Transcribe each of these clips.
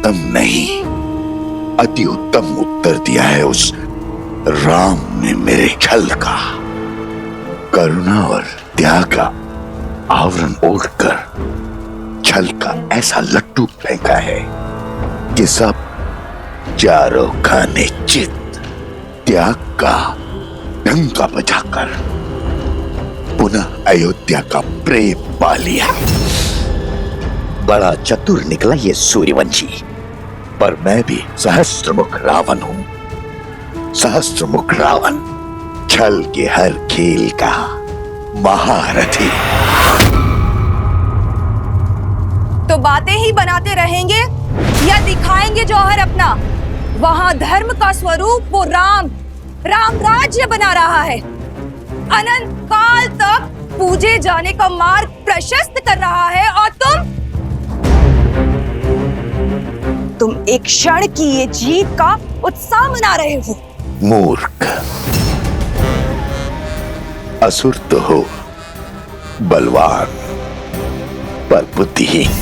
उत्तम नहीं, अति उत्तम उत्तर दिया है उस राम ने मेरे छल का। करुणा और त्याग का आवरण ओढ़कर छल का ऐसा लट्टू फेंका है कि सब चारों खाने चित त्याग का डंका बजाकर पुनः अयोध्या का प्रेम पा लिया। बड़ा चतुर निकला ये सूर्यवंशी, पर मैं भी सहस्त्रमुख रावण हूं। सहस्त्रमुख रावण, छल के हर खेल का महारथी। तो बातें ही बनाते रहेंगे या दिखाएंगे जौहर अपना? वहां धर्म का स्वरूप वो राम राज्य बना रहा है, अनंत काल तक पूजे जाने का मार्ग प्रशस्त कर रहा है, और तुम एक क्षण की ये जीत का उत्साह मना रहे हो। मूर्ख, असुर तो हो, बलवान पर बुद्धिहीन।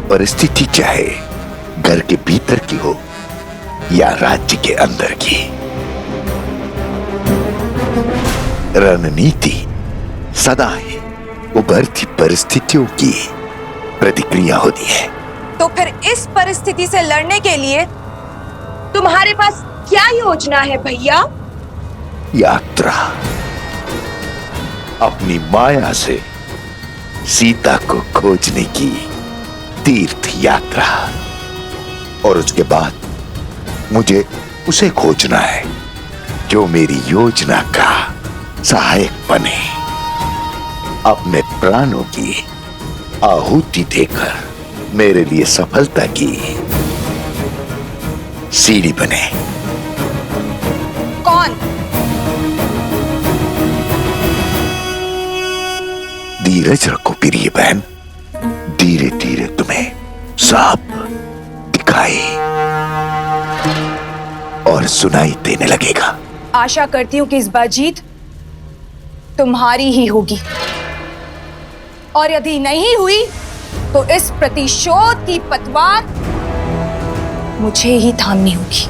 परिस्थिति चाहे घर के भीतर की हो या राज्य के अंदर की, रणनीति सदा ही उभरती परिस्थितियों की प्रतिक्रिया होती है। तो फिर इस परिस्थिति से लड़ने के लिए तुम्हारे पास क्या योजना है भैया? यात्रा, अपनी माया से सीता को खोजने की तीर्थ यात्रा, और उसके बाद मुझे उसे खोजना है जो मेरी योजना का सहायक बने, अपने प्राणों की आहुति देकर मेरे लिए सफलता की सीढ़ी बने। कौन? धीरज रखो प्रिय बहन, धीरे धीरे तुम्हें सब दिखाई और सुनाई देने लगेगा। आशा करती हूँ कि इस बार जीत तुम्हारी ही होगी, और यदि नहीं हुई तो इस प्रतिशोध की पतवार मुझे ही थामनी होगी।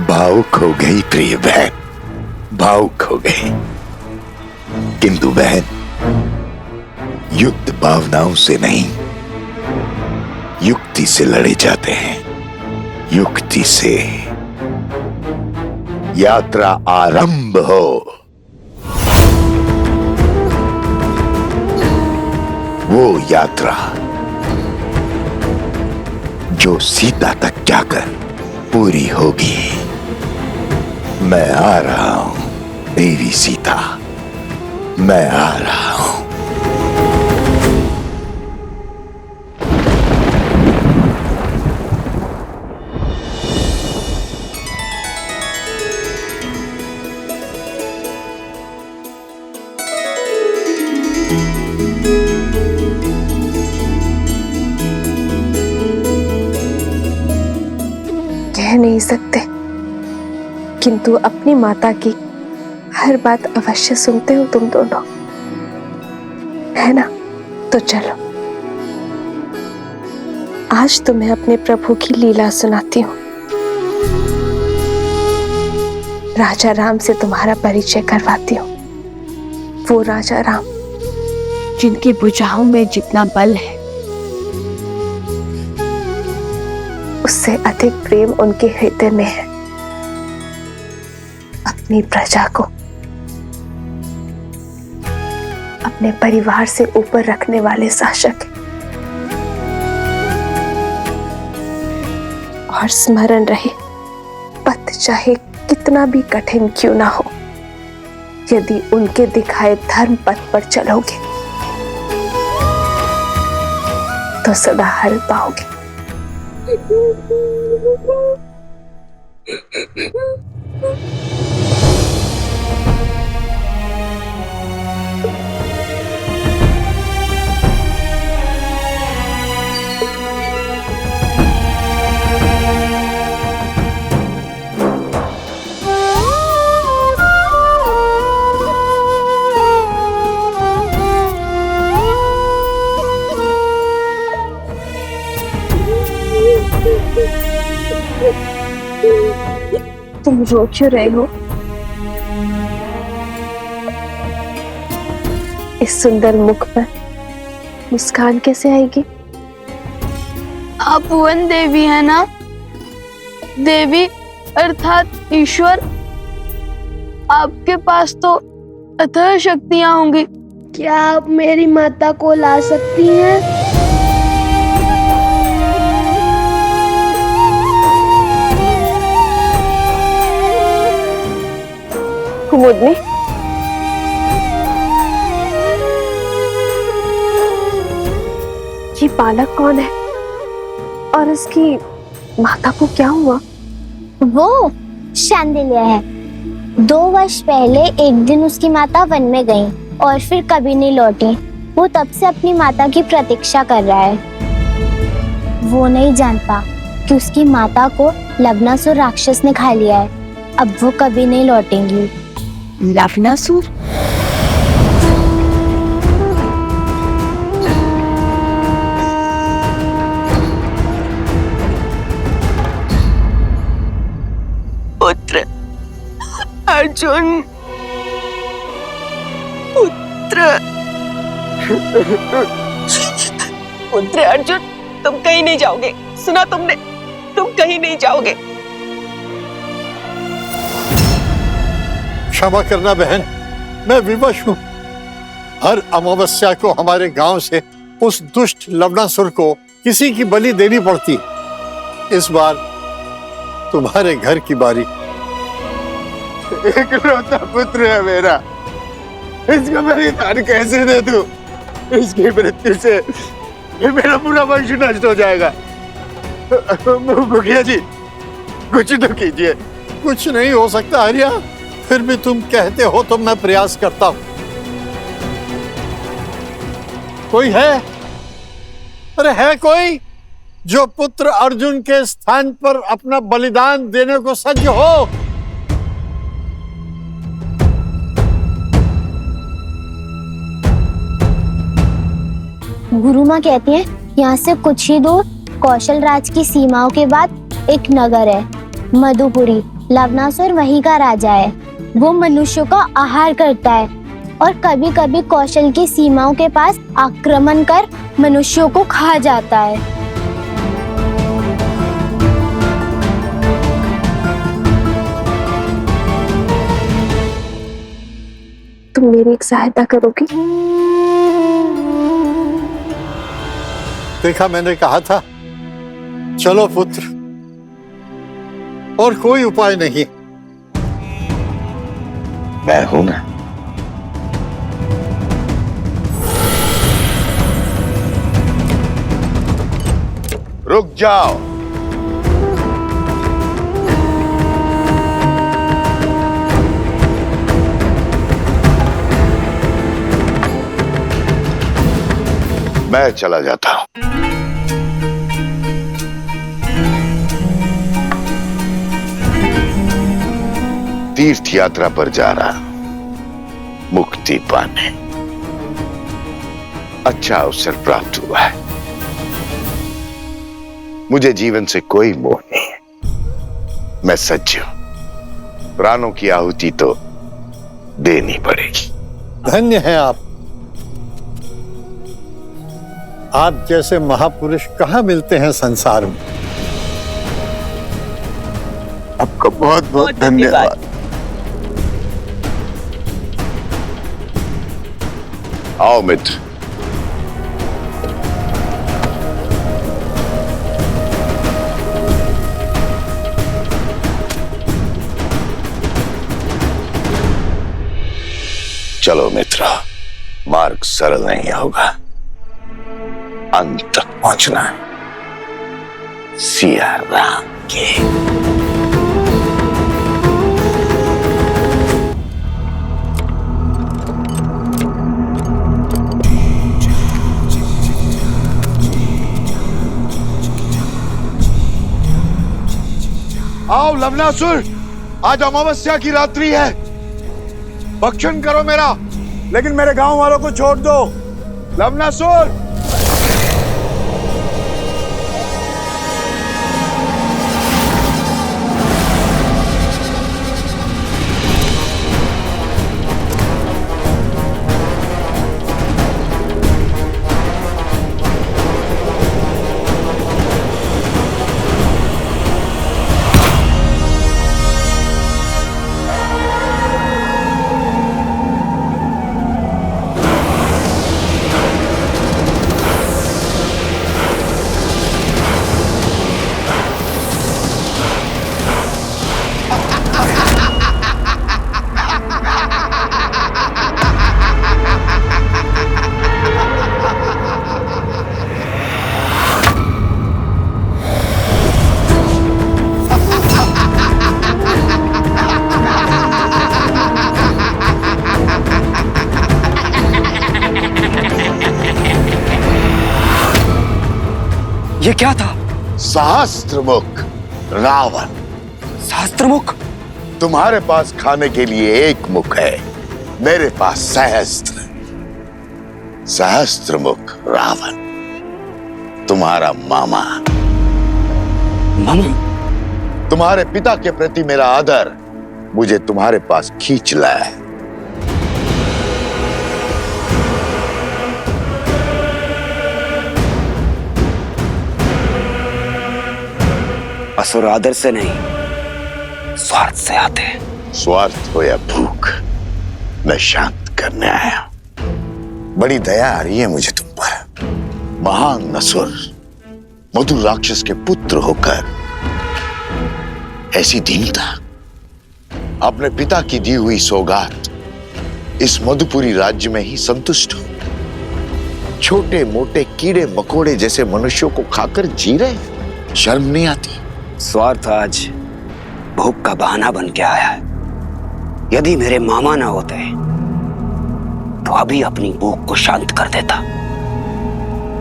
भावुक हो गई प्रिय बहन, भावुक हो गई। किंतु बहन, युद्ध भावनाओं से नहीं, युक्ति से लड़े जाते हैं। युक्ति से। यात्रा आरंभ हो। वो यात्रा जो सीता तक जाकर पूरी होगी। मैं आ रहा हूं देवी सीता, मैं आ रहा हूं। कह नहीं सकते, किंतु अपनी माता की हर बात अवश्य सुनते हो तुम दोनों, है ना? तो चलो, आज तुम्हें अपने प्रभु की लीला सुनाती हूँ। राजा राम से तुम्हारा परिचय करवाती हूँ। वो राजा राम जिनकी भुजाओं में जितना बल है, उससे अधिक प्रेम उनके हृदय में है। अपनी प्रजा को अपने परिवार से ऊपर रखने वाले शासक हैं। और स्मरण रहे, पथ चाहे कितना भी कठिन क्यों ना हो, यदि उनके दिखाए धर्म पथ पर चलोगे तो सदा हल पाओगे। तुम रो क्यों रहे हो? इस सुंदर मुख पर मुस्कान कैसे आएगी? आप भुवन देवी है ना? देवी अर्थात ईश्वर। आपके पास तो अथाह शक्तियां होंगी। क्या आप मेरी माता को ला सकती हैं? कुमुदनी, ये बालक कौन है और इसकी माता को क्या हुआ? वो शांडिल्य है। 2 वर्ष पहले एक दिन उसकी माता वन में गई और फिर कभी नहीं लौटी। वो तब से अपनी माता की प्रतीक्षा कर रहा है। वो नहीं जानता कि उसकी माता को लवणासुर राक्षस ने खा लिया है। अब वो कभी नहीं लौटेंगी। लवणासुर? पुत्र अर्जुन, पुत्र अर्जुन, तुम कहीं नहीं जाओगे। सुना तुमने? तुम कहीं नहीं जाओगे। क्षमा करना बहन, मैं विवश हूँ। हर अमावस्या को हमारे गांव से उस दुष्ट लवणासुर को किसी की बलि देनी पड़ती। इस बार तुम्हारे घर की बारी। इकलौता पुत्र है मेरा, इसका बलिदान कैसे दे दूं? इसकी मृत्यु से मेरा पूरा वंश नष्ट हो जाएगा। मुखिया जी, कुछ तो कीजिए। कुछ नहीं हो सकता आर्या, फिर भी तुम कहते हो तो मैं प्रयास करता हूं। कोई है? अरे है कोई जो पुत्र अर्जुन के स्थान पर अपना बलिदान देने को सज्ज हो? गुरु माँ कहती है यहाँ से कुछ ही दूर कौशल राज की सीमाओं के बाद एक नगर है, मधुपुरी। लवणासुर वहीं का राजा है। वो मनुष्यों का आहार करता है और कभी कभी कौशल की सीमाओं के पास आक्रमण कर मनुष्यों को खा जाता है। तुम मेरी एक सहायता करोगी? देखा, मैंने कहा था। चलो पुत्र, और कोई उपाय नहीं। मैं हूं ना। रुक जाओ। मैं चला जाता हूं। तीर्थ यात्रा पर जा रहा, मुक्ति पाने। अच्छा अवसर प्राप्त हुआ है। मुझे जीवन से कोई मोह नहीं है। मैं सच्ची हूं। प्राणों की आहुति तो देनी पड़ेगी। धन्य हैं आप। आप जैसे महापुरुष कहाँ मिलते हैं संसार में। आपका बहुत बहुत धन्यवाद। आओ मित्र। चलो मित्र, मार्ग सरल नहीं होगा। अंत तक पहुंचना है। सिया राम के। आओ लवणासुर, आज अमावस्या की रात्रि है। भक्षण करो मेरा, लेकिन मेरे गांव वालों को छोड़ दो। लवणासुर, क्या था? सहस्त्रमुख रावण। सहस्त्रमुख? तुम्हारे पास खाने के लिए एक मुख है, मेरे पास सहस्त्र। सहस्त्रमुख रावण तुम्हारा मामा। मामा? तुम्हारे पिता के प्रति मेरा आदर मुझे तुम्हारे पास खींच लाया। असुर आदर से नहीं, स्वार्थ से आते हैं। स्वार्थ हो या भूख, मैं शांत करने आया हूं। बड़ी दया आ रही है मुझे तुम पर। महान असुर मधु राक्षस के पुत्र होकर ऐसी दीनता। अपने पिता की दी हुई सौगात इस मधुपुरी राज्य में ही संतुष्ट हो। छोटे मोटे कीड़े मकोड़े जैसे मनुष्यों को खाकर जी रहे, शर्म नहीं आती? स्वार्थ आज भूख का बहाना बन के आया है। यदि मेरे मामा ना होते तो अभी अपनी भूख को शांत कर देता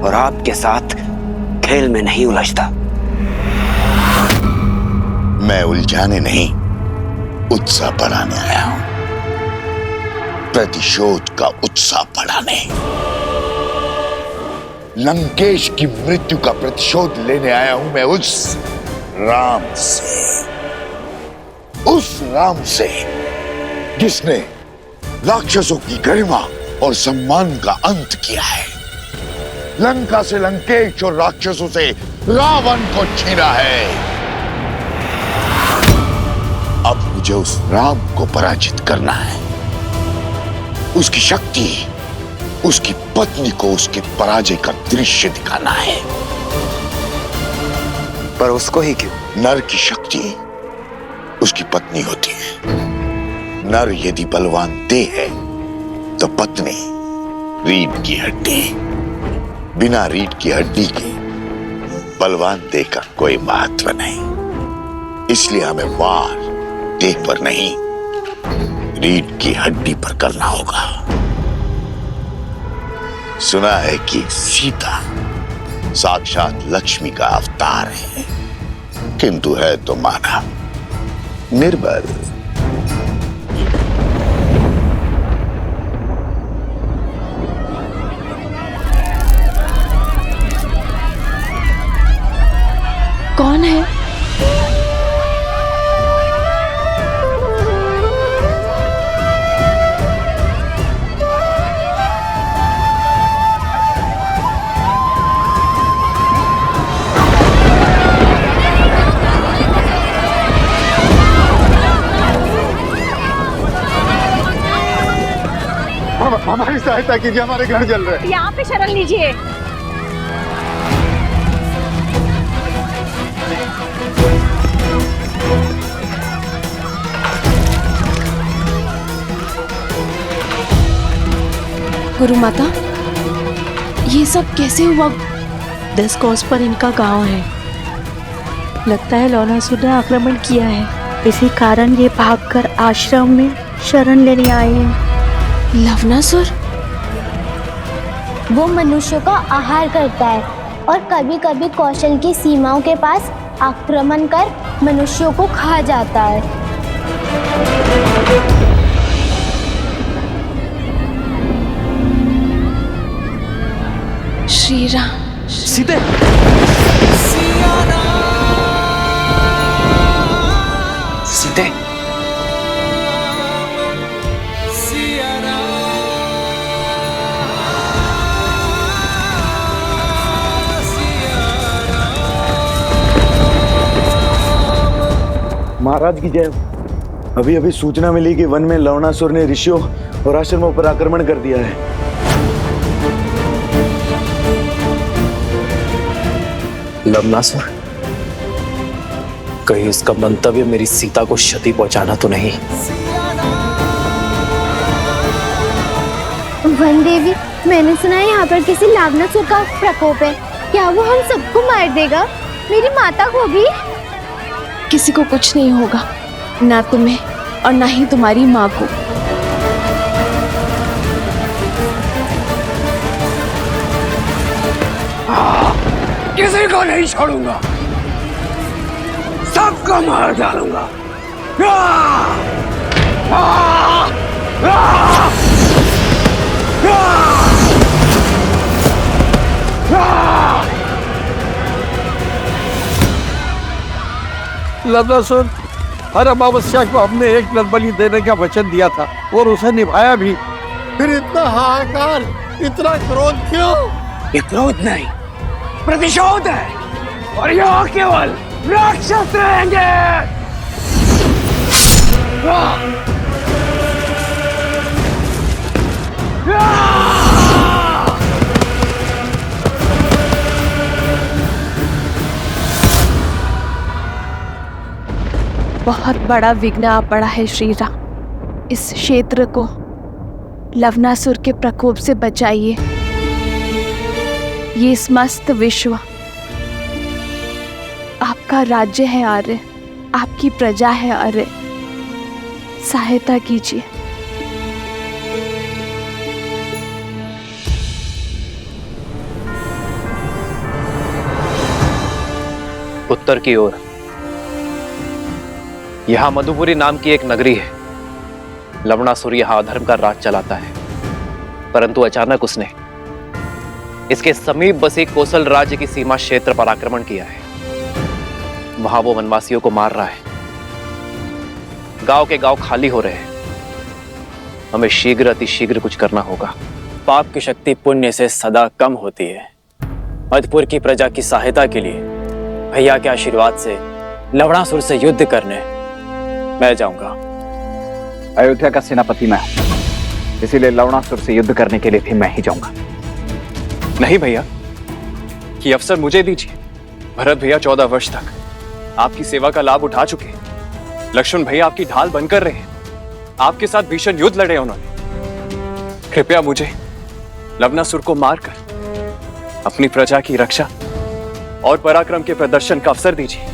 और आपके साथ खेल में नहीं उलझता। मैं उलझाने नहीं, उत्साह बढ़ाने आया हूं। प्रतिशोध का उत्साह बढ़ाने। लंकेश की मृत्यु का प्रतिशोध लेने आया हूं मैं उस राम से। उस राम से जिसने राक्षसों की गरिमा और सम्मान का अंत किया है। लंका से लंकेश और राक्षसों से रावण को छीना है। अब मुझे उस राम को पराजित करना है। उसकी शक्ति, उसकी पत्नी को उसके पराजय का दृश्य दिखाना है। पर उसको ही क्यों? नर की शक्ति उसकी पत्नी होती है। नर यदि बलवान देह है तो पत्नी रीढ़ की हड्डी। बिना रीढ़ की हड्डी के बलवान देह का कोई महत्व नहीं। इसलिए हमें वार देह पर नहीं, रीढ़ की हड्डी पर करना होगा। सुना है कि सीता साक्षात लक्ष्मी का अवतार है, किंतु है तो मानव, निर्बल। कौन है? हमारी सहायता कीजिए, हमारे घर जल रहे हैं। यहाँ पे शरण लीजिए। गुरु माता, ये सब कैसे हुआ? 10 कोस पर इनका गांव है। लगता है लवणासुर ने आक्रमण किया है। इसी कारण ये भागकर आश्रम में शरण लेने आए हैं। लवणासुर? वो मनुष्यों का आहार करता है और कभी कभी कौशल की सीमाओं के पास आक्रमण कर मनुष्यों को खा जाता है। श्री राम। सीते! सीते! महाराज की जय। अभी अभी सूचना मिली कि वन में लवणासुर ने ऋषियों और आश्रमों पर आक्रमण कर दिया है। लवणासुर? कहीं उसका मंतव्य मेरी सीता को क्षति पहुंचाना तो नहीं? वन देवी, मैंने सुना है यहाँ पर किसी लवणासुर का प्रकोप है। क्या वो हम सबको मार देगा? मेरी माता को भी? किसी को कुछ नहीं होगा, ना तुम्हें और ना ही तुम्हारी माँ को। किसी को नहीं छोड़ूंगा, सबको मार डालूंगा। लवणासुर, हर अमावस्या को हमने एक नर बलि देने का वचन दिया था और उसे निभाया भी। फिर इतना हाहाकार, इतना क्रोध क्यों? ये क्रोध नहीं, प्रतिशोध है। और यहाँ केवल राक्षस रहेंगे। बहुत बड़ा विघ्न आ पड़ा है श्री राम। इस क्षेत्र को लवणासुर के प्रकोप से बचाइए। ये समस्त विश्व आपका राज्य है आर्य, आपकी प्रजा है आर्य। सहायता कीजिए। उत्तर की ओर यहां मधुपुरी नाम की एक नगरी है। लवणासुर यहां अधर्म का राज चलाता है, परंतु अचानक उसने इसके समीप बसे कोसल राज्य की सीमा क्षेत्र पर आक्रमण किया है। वहां वो वनवासियों को मार रहा है। गांव के गांव खाली हो रहे हैं। हमें शीघ्र अतिशीघ्र कुछ करना होगा। पाप की शक्ति पुण्य से सदा कम होती है। मधुपुर की प्रजा की सहायता के लिए भैया के आशीर्वाद से लवणासुर से युद्ध करने मैं जाऊंगा। अयोध्या का सेनापति मैं हूं, इसीलिए लवणासुर से युद्ध करने के लिए भी मैं ही जाऊंगा। नहीं भैया, ये अवसर मुझे दीजिए। भरत भैया 14 वर्ष तक आपकी सेवा का लाभ उठा चुके हैं। लक्ष्मण भैया आपकी ढाल बनकर रहे हैं। आपके साथ भीषण युद्ध लड़े उन्होंने। कृपया मुझे लवणासुर को मारकर अपनी प्रजा की रक्षा और पराक्रम के प्रदर्शन का अवसर दीजिए।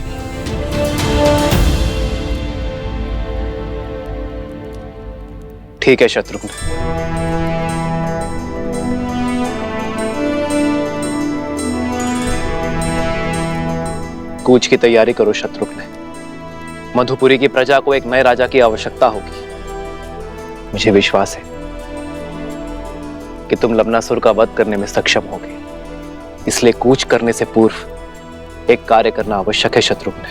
ठीक है शत्रुघ्न। कूच की तैयारी करो शत्रुघ्न। मधुपुरी की प्रजा को एक नए राजा की आवश्यकता होगी। मुझे विश्वास है कि तुम लवणासुर का वध करने में सक्षम होगे। इसलिए कूच करने से पूर्व एक कार्य करना आवश्यक है शत्रुघ्न।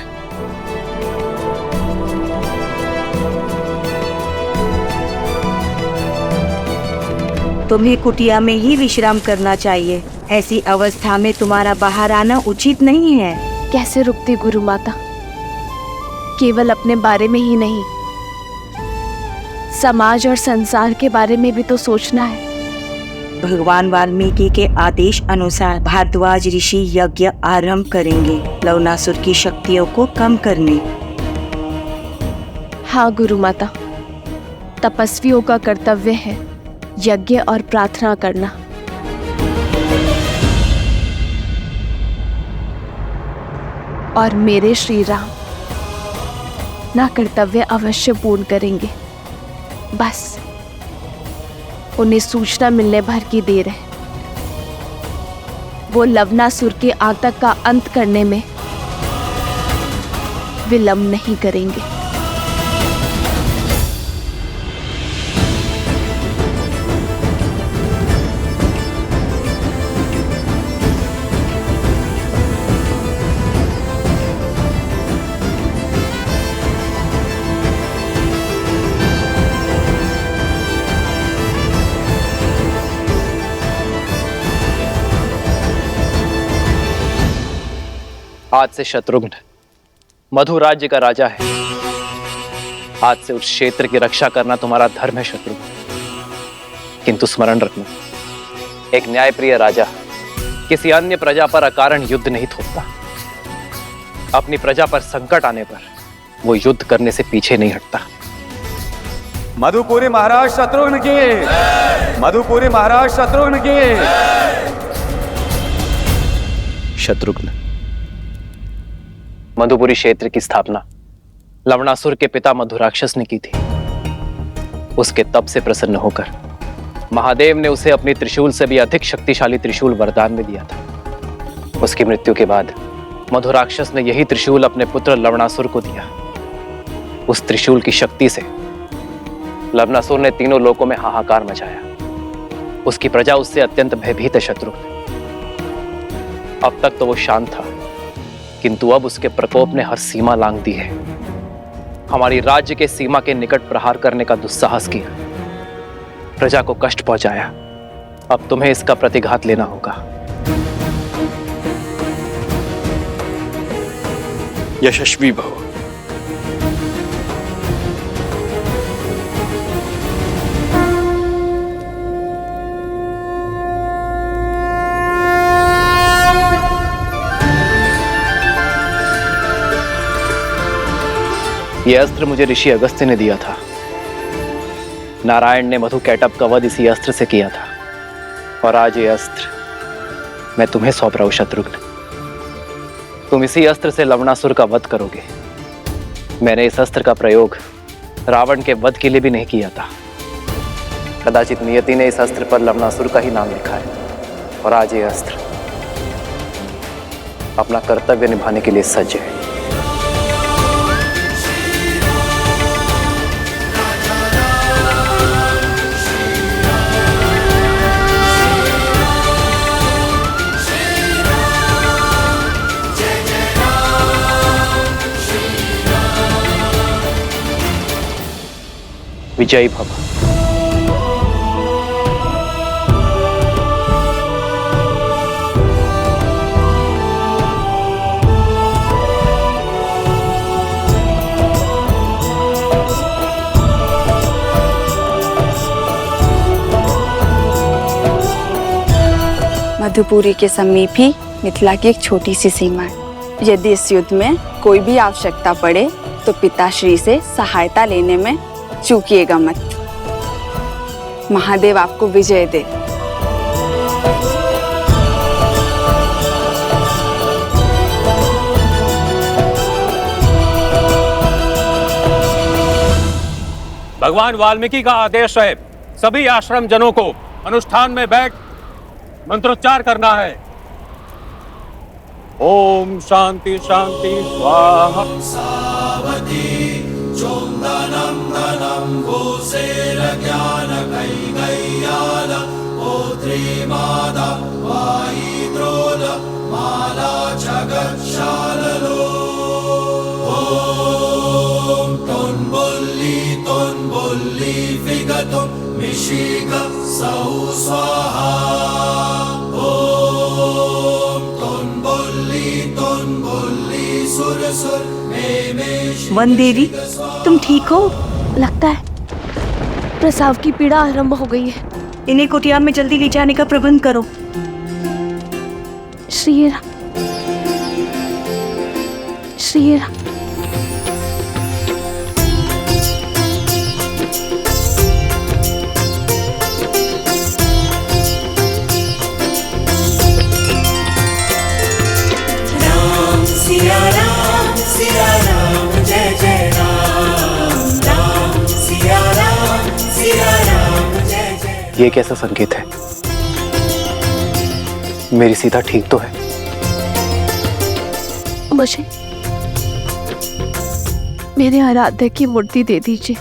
तुम्हें कुटिया में ही विश्राम करना चाहिए। ऐसी अवस्था में तुम्हारा बाहर आना उचित नहीं है। कैसे रुकती गुरु माता? केवल अपने बारे में ही नहीं, समाज और संसार के बारे में भी तो सोचना है। भगवान वाल्मीकि के आदेश अनुसार भारद्वाज ऋषि यज्ञ आरंभ करेंगे लवणासुर की शक्तियों को कम करने। हाँ गुरु माता, तपस्वियों का कर्तव्य है यज्ञ और प्रार्थना करना। और मेरे श्री राम ना कर्तव्य अवश्य पूर्ण करेंगे। बस उन्हें सूचना मिलने भर की देर है। वो लवणासुर के आतंक का अंत करने में विलंब नहीं करेंगे। आज से शत्रुघ्न मधु राज्य का राजा है। आज से उस क्षेत्र की रक्षा करना तुम्हारा धर्म है शत्रुघ्न। किंतु स्मरण रखना, एक न्यायप्रिय राजा किसी अन्य प्रजा पर अकारण युद्ध नहीं थोपता। अपनी प्रजा पर संकट आने पर वो युद्ध करने से पीछे नहीं हटता। मधुपुरी महाराज शत्रुघ्न की, मधुपुरी महाराज शत्रुघ्न की। शत्रुघ्न, मधुपुरी क्षेत्र की स्थापना लवणासुर के पिता मधुराक्षस ने की थी। उसके तप से प्रसन्न होकर महादेव ने उसे अपनी त्रिशूल से भी अधिक शक्तिशाली त्रिशूल वरदान में दिया था। उसकी मृत्यु के बाद मधु राक्षस ने यही त्रिशूल अपने पुत्र लवणासुर को दिया। उस त्रिशूल की शक्ति से लवणासुर ने तीनों लोकों में हाहाकार मचाया। उसकी प्रजा उससे अत्यंत भयभीत है शत्रुघ्न। अब तक तो वो शांत था, किंतु अब उसके प्रकोप ने हर सीमा लांघ दी है। हमारी राज्य के सीमा के निकट प्रहार करने का दुस्साहस किया, प्रजा को कष्ट पहुंचाया। अब तुम्हें इसका प्रतिघात लेना होगा। यशस्वी भव। यह अस्त्र मुझे ऋषि अगस्त्य ने दिया था। नारायण ने मधु कैटभ का वध इसी अस्त्र से किया था, और आज ये अस्त्र मैं तुम्हें सौंप रहा हूं शत्रुघ्न। तुम इसी अस्त्र से लवणासुर का वध करोगे। मैंने इस अस्त्र का प्रयोग रावण के वध के लिए भी नहीं किया था। कदाचित नियति ने इस अस्त्र पर लवणासुर का ही नाम लिखा है, और आज ये अस्त्र अपना कर्तव्य निभाने के लिए सज्ज है। विजयी भव। मधुपुरी के समीप ही मिथिला की एक छोटी सी सीमा है। यदि इस युद्ध में कोई भी आवश्यकता पड़े तो पिताश्री से सहायता लेने में चूकिएगा मत। महादेव आपको विजय दे। भगवान वाल्मीकि का आदेश है, सभी आश्रम जनों को अनुष्ठान में बैठ मंत्रोच्चार करना है। ओम शांति शांति स्वाहा। चोंदनम धनम भूसेरज्ञान कैगय्याल पुत्री मादा वायुद्रोल माला जगत्शाललो। ओम तोन्बुल्ली विगतुम मिशिग सौ स्वाहा। ओम तोन्बुल्ली सुर सुर वन देवी, तुम ठीक हो? लगता है प्रसव की पीड़ा आरंभ हो गई है। इन्हें कुटिया में जल्दी ले जाने का प्रबंध करो। श्री राम, श्री राम। ये कैसा संकेत है? मेरी सीता ठीक तो है? मुझे मेरे आराध्य की मूर्ति दे दीजिए।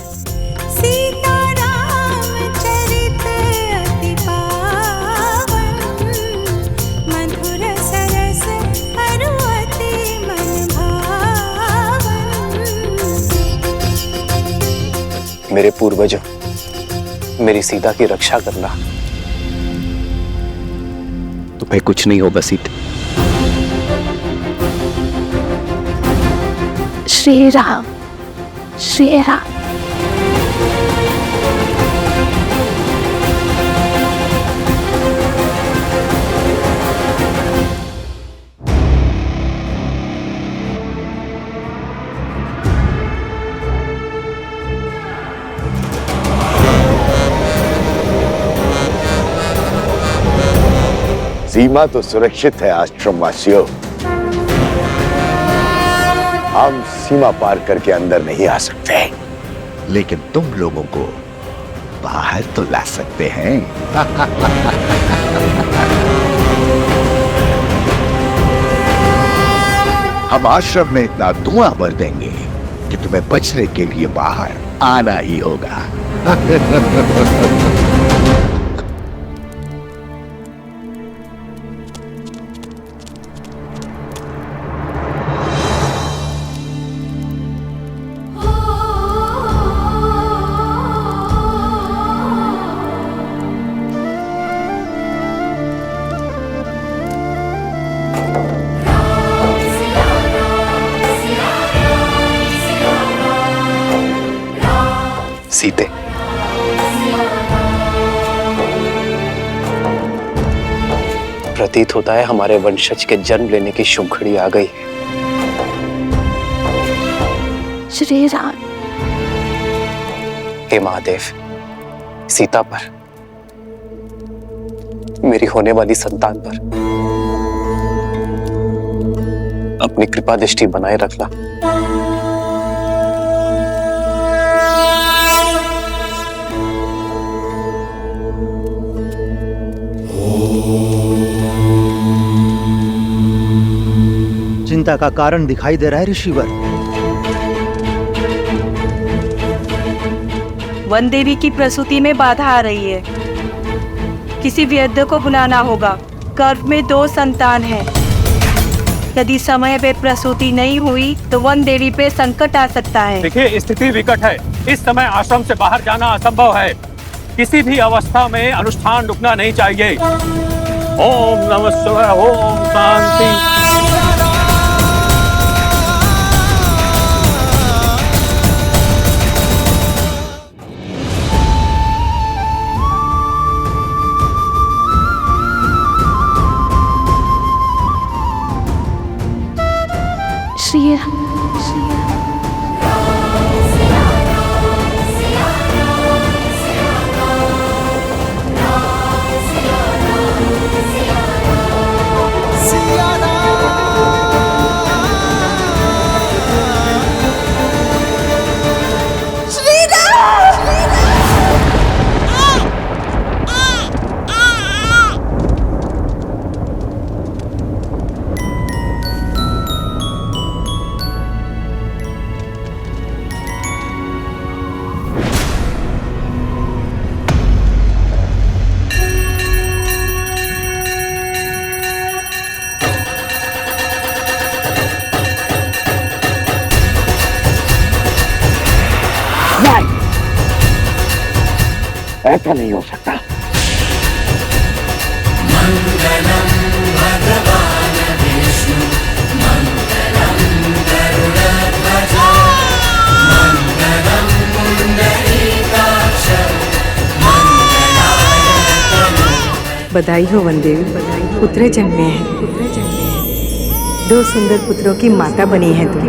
मेरे पूर्वजों, मेरी सीता की रक्षा करना। तुम्हें कुछ नहीं होगा सीता। श्री राम, श्री राम। सीमा तो सुरक्षित है आश्रमवासियों। हम सीमा पार करके अंदर नहीं आ सकते, लेकिन तुम लोगों को बाहर तो ला सकते हैं। हम आश्रम में इतना धुआं भर देंगे कि तुम्हें बचने के लिए बाहर आना ही होगा। सीते, प्रतीत होता है हमारे वंशज के जन्म लेने की शुभ घड़ी आ गई है। श्री राम। हे महादेव, सीता पर, मेरी होने वाली संतान पर अपनी कृपा दृष्टि बनाए रखना। चिंता का कारण दिखाई दे रहा है ऋषिवर। वन देवी की प्रसूति में बाधा आ रही है। किसी वैद्य को बुलाना होगा। गर्भ में 2 संतान हैं। यदि समय पे प्रसूति नहीं हुई तो वन देवी पे संकट आ सकता है। देखिए, स्थिति विकट है। इस समय आश्रम से बाहर जाना असंभव है। किसी भी अवस्था में अनुष्ठान रुकना नहीं चाहिए। ओम नमः शिवाय। ओम शांति। श्री राम। ऐसा नहीं हो सकता। मंगलम भगवान विष्णु, मंगलम गरुड़ध्वज, मंगलम पुंडरीकाक्ष, मंगलाय तनु। बधाई हो वनदेवी, पुत्र जन्मे हैं। 2 सुंदर पुत्रों की माता बनी है तुम।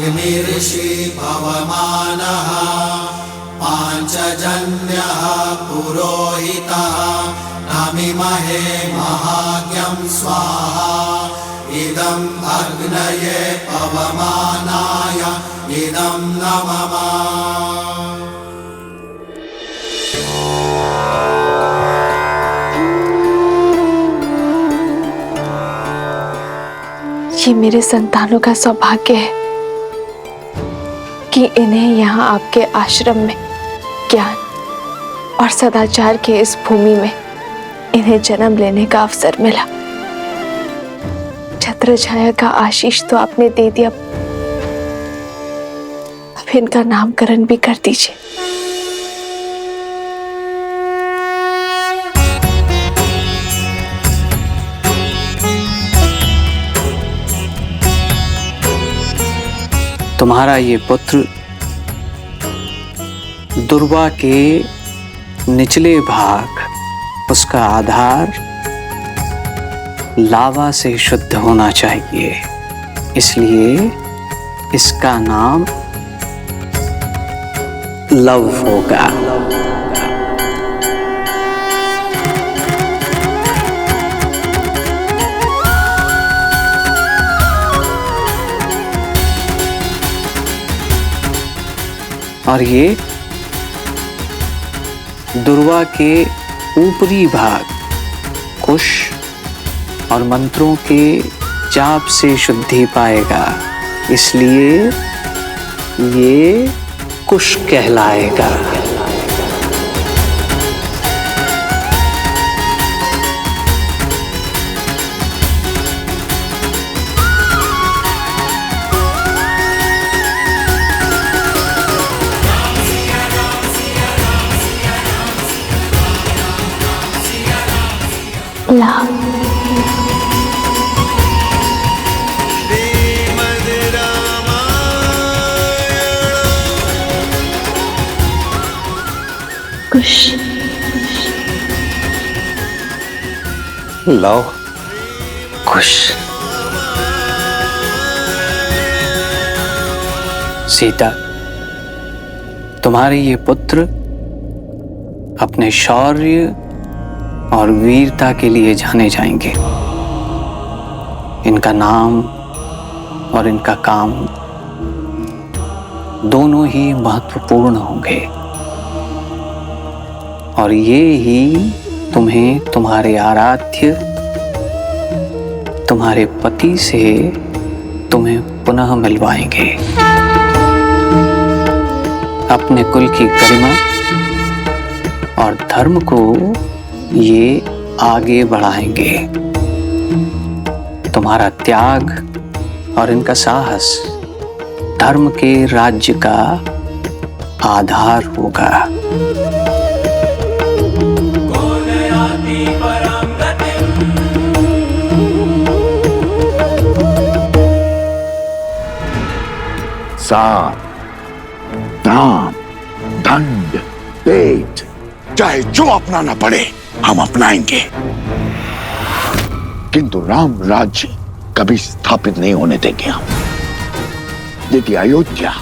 अग्निर्षि पवमानः पाञ्चजन्यः पुरोहितः नमिमहे महाज्ञं स्वाहा इदम् अग्नये पवमानाय इदं नमः। ये मेरे संतानों का सौभाग्य है कि इन्हें यहाँ आपके आश्रम में ज्ञान और सदाचार के इस भूमि में इन्हें जन्म लेने का अवसर मिला। छत्र छाया का आशीष तो आपने दे दिया, अब इनका नामकरण भी कर दीजिए। तुम्हारा ये पुत्र दुर्वा के निचले भाग, उसका आधार लावा से शुद्ध होना चाहिए, इसलिए इसका नाम लव होगा। और ये दुर्वा के ऊपरी भाग कुश और मंत्रों के जाप से शुद्धि पाएगा, इसलिए ये कुश कहलाएगा। कुश लव कुश। सीता, तुम्हारे ये पुत्र अपने शौर्य और वीरता के लिए जाने जाएंगे। इनका नाम और इनका काम दोनों ही महत्वपूर्ण होंगे, और ये ही तुम्हें तुम्हारे आराध्य, तुम्हारे पति से तुम्हें पुनः मिलवाएंगे। अपने कुल की गरिमा और धर्म को ये आगे बढ़ाएंगे। तुम्हारा त्याग और इनका साहस धर्म के राज्य का आधार होगा। साम, दाम, दंड, तेज, चाहे जो अपनाना पड़े हम अपनाएंगे, किंतु राम राज्य कभी स्थापित नहीं होने देंगे हम। यदि अयोध्या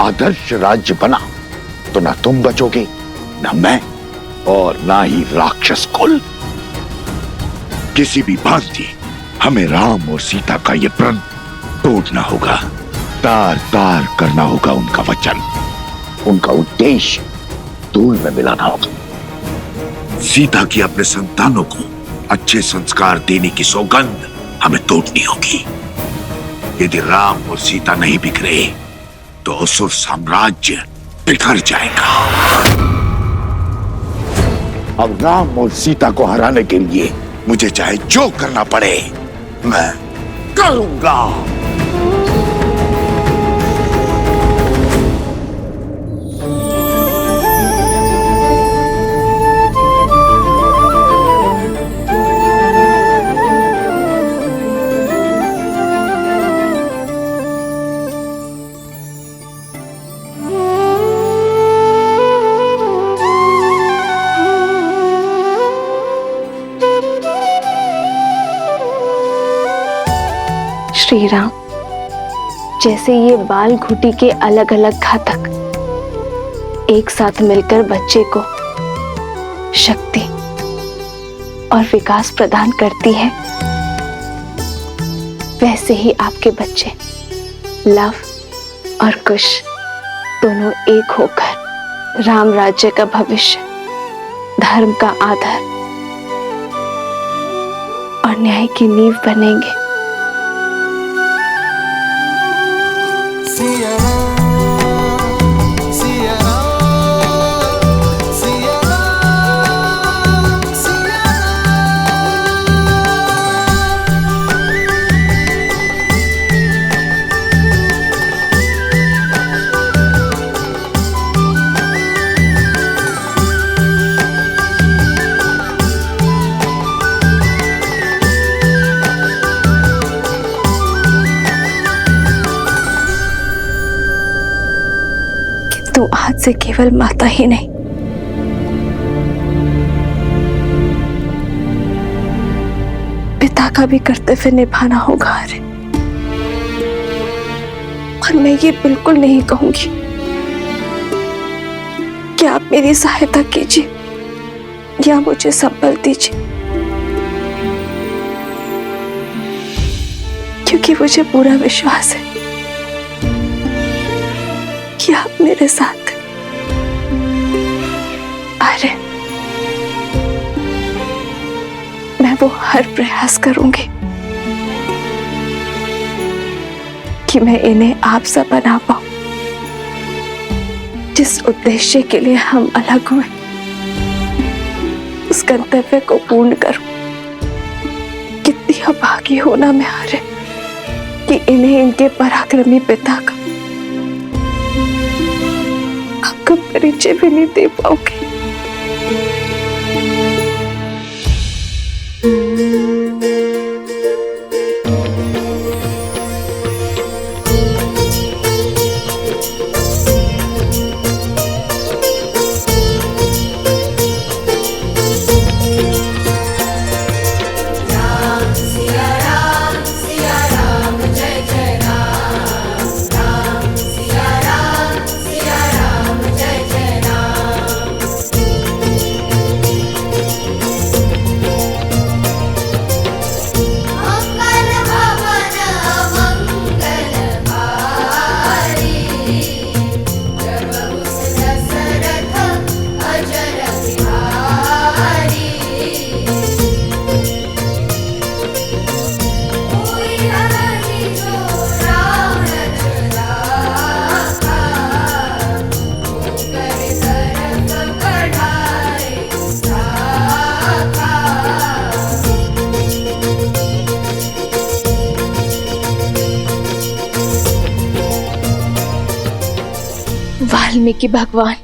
आदर्श राज्य बना तो ना तुम बचोगे, ना मैं, और ना ही राक्षस कुल। किसी भी भांति हमें राम और सीता का ये प्रण तोड़ना होगा, तार तार करना होगा उनका वचन, उनका उद्देश्य धूल में मिलाना होगा। सीता की अपने संतानों को अच्छे संस्कार देने की सौगंध हमें तोड़नी होगी। यदि राम और सीता नहीं बिखरे तो असुर साम्राज्य बिखर जाएगा। अब राम और सीता को हराने के लिए मुझे चाहे जो करना पड़े मैं करूंगा। श्री राम, जैसे ये बाल घुटी के अलग अलग घातक एक साथ मिलकर बच्चे को शक्ति और विकास प्रदान करती है, वैसे ही आपके बच्चे लव और कुश दोनों एक होकर राम राज्य का भविष्य, धर्म का आधार और न्याय की नींव बनेंगे। तू आज से केवल माता ही नहीं, पिता का भी कर्तव्य निभाना होगा। अरे, और मैं ये बिल्कुल नहीं कहूंगी कि आप मेरी सहायता कीजिए या मुझे संबल दीजिए, क्योंकि मुझे पूरा विश्वास है कि आप मेरे साथ। अरे, मैं वो हर प्रयास करूंगी कि मैं इन्हें आप सा बना पाऊं, जिस उद्देश्य के लिए हम अलग हुए उस गंतव्य को पूर्ण करूं। कितनी अभागी होना मैं हारे कि इन्हें इनके पराक्रमी पिता का आपका परिचय भी नहीं दे पाओगे। वाल्मीकि भगवान,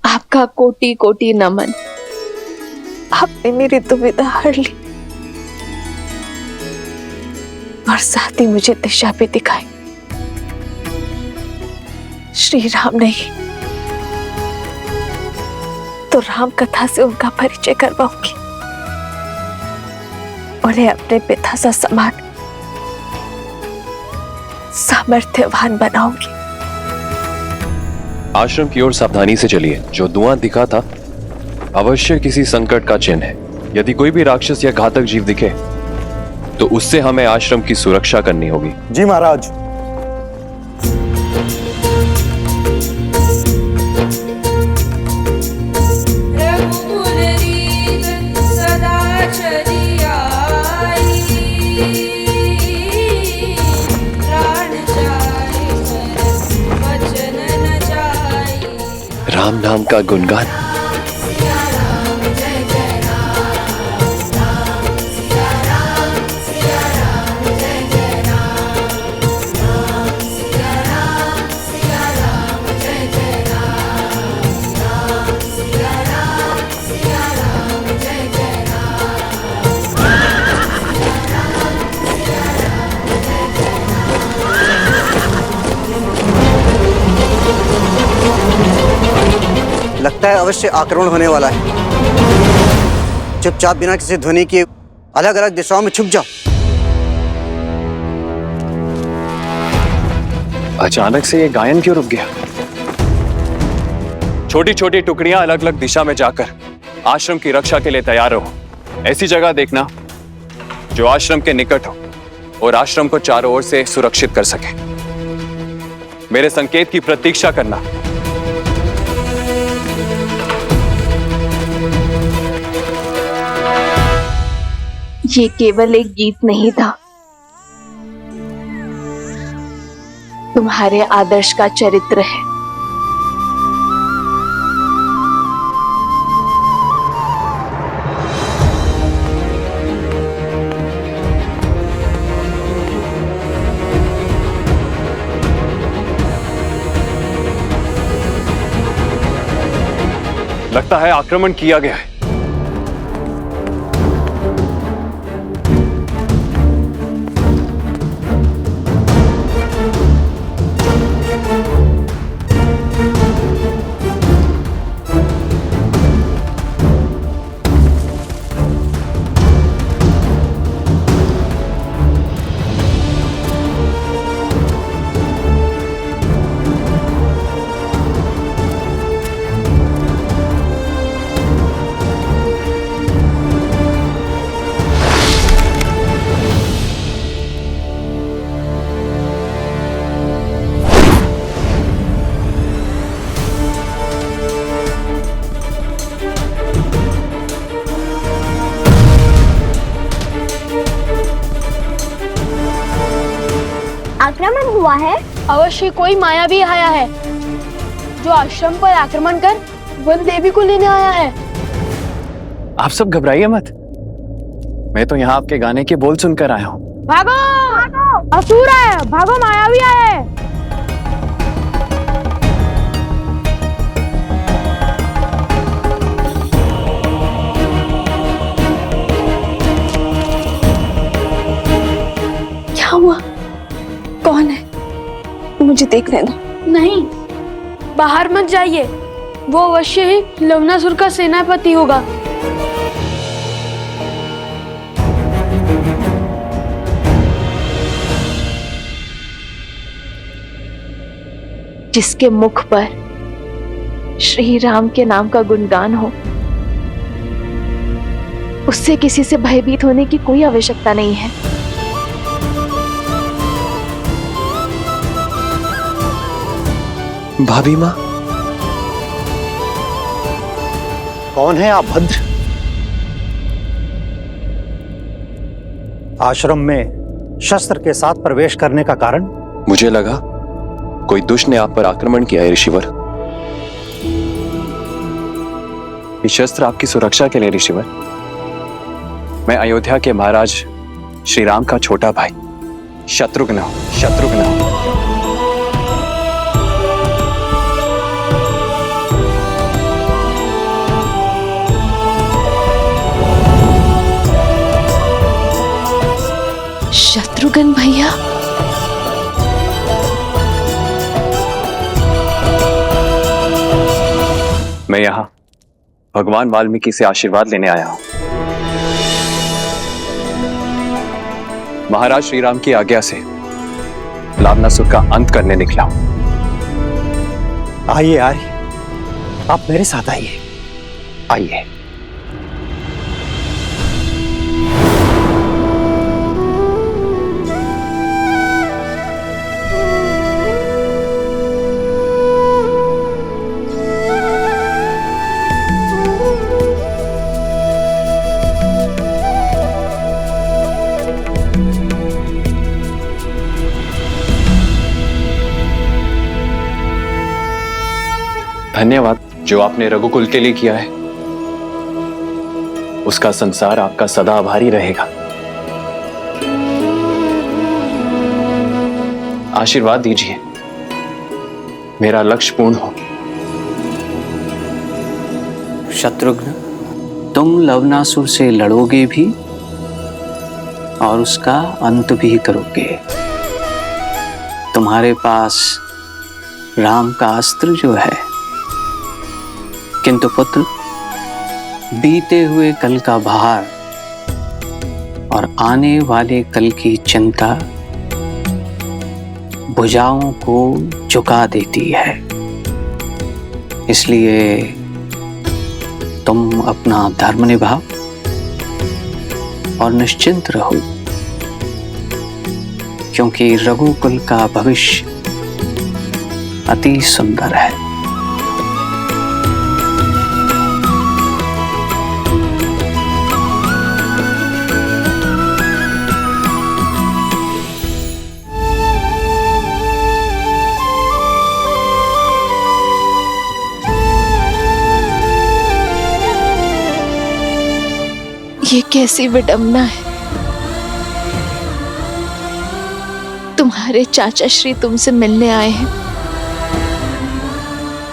आपका कोटि कोटि नमन। आपने मेरी दुविधा हर ली और साथ ही मुझे दिशा भी दिखाई। श्री राम नहीं तो राम कथा से उनका परिचय करवाऊंगी, उन्हें अपने पिता सा समान सामर्थ्यवान बनाऊंगी। आश्रम की ओर सावधानी से चलिए। जो धुआं दिखा था अवश्य किसी संकट का चिन्ह है। यदि कोई भी राक्षस या घातक जीव दिखे तो उससे हमें आश्रम की सुरक्षा करनी होगी। जी महाराज। राम नाम का गुणगान। लगता है अवश्य आक्रमण होने वाला है। चुपचाप बिना किसी ध्वनि के अलग अलग दिशाओं में छुप जाओ। अचानक से ये गायन क्यों रुक गया? छोटी छोटी टुकड़ियां अलग अलग दिशा में जाकर आश्रम की रक्षा के लिए तैयार रहो। ऐसी जगह देखना जो आश्रम के निकट हो और आश्रम को चारों ओर से सुरक्षित कर सके। मेरे संकेत की प्रतीक्षा करना। ये केवल एक गीत नहीं था, तुम्हारे आदर्श का चरित्र है। लगता है आक्रमण किया गया है। आक्रमण हुआ है? अवश्य कोई मायावी आया है जो आश्रम पर आक्रमण कर वन देवी को लेने आया है। आप सब घबराइए मत, मैं तो यहाँ आपके गाने के बोल सुनकर आया हूँ। भागो, असुर है, भागो, मायावी आया है। क्या हुआ? कौन है? मुझे देखने दो। नहीं, बाहर मत जाइए, वो अवश्य ही लवणासुर का सेनापति होगा। जिसके मुख पर श्री राम के नाम का गुणगान हो, उससे किसी से भयभीत होने की कोई आवश्यकता नहीं है। भाभी माँ, कौन है आप भद्र? आश्रम में शस्त्र के साथ प्रवेश करने का कारण? मुझे लगा कोई दुष्ट ने आप पर आक्रमण किया है ऋषिवर। ये शस्त्र आपकी सुरक्षा के लिए ऋषिवर। मैं अयोध्या के महाराज श्री राम का छोटा भाई शत्रुघ्न हूं। शत्रुघ्न भैया, मैं यहाँ भगवान वाल्मीकि से आशीर्वाद लेने आया हूं। महाराज श्री राम की आज्ञा से लवणासुर का अंत करने निकला हूं। आइए आइए, आप मेरे साथ आइए। आइए। धन्यवाद जो आपने रघुकुल के लिए किया है, उसका संसार आपका सदा आभारी रहेगा। आशीर्वाद दीजिए मेरा लक्ष्य पूर्ण हो। शत्रुघ्न, तुम लवणासुर से लड़ोगे भी और उसका अंत भी करोगे। तुम्हारे पास राम का अस्त्र जो है, किंतु पुत्र, बीते हुए कल का भार और आने वाले कल की चिंता भुजाओं को झुका देती है। इसलिए तुम अपना धर्म निभाओ और निश्चिंत रहो, क्योंकि रघुकुल का भविष्य अति सुंदर है। ये कैसी विडंबना है। तुम्हारे चाचा श्री तुमसे मिलने आए हैं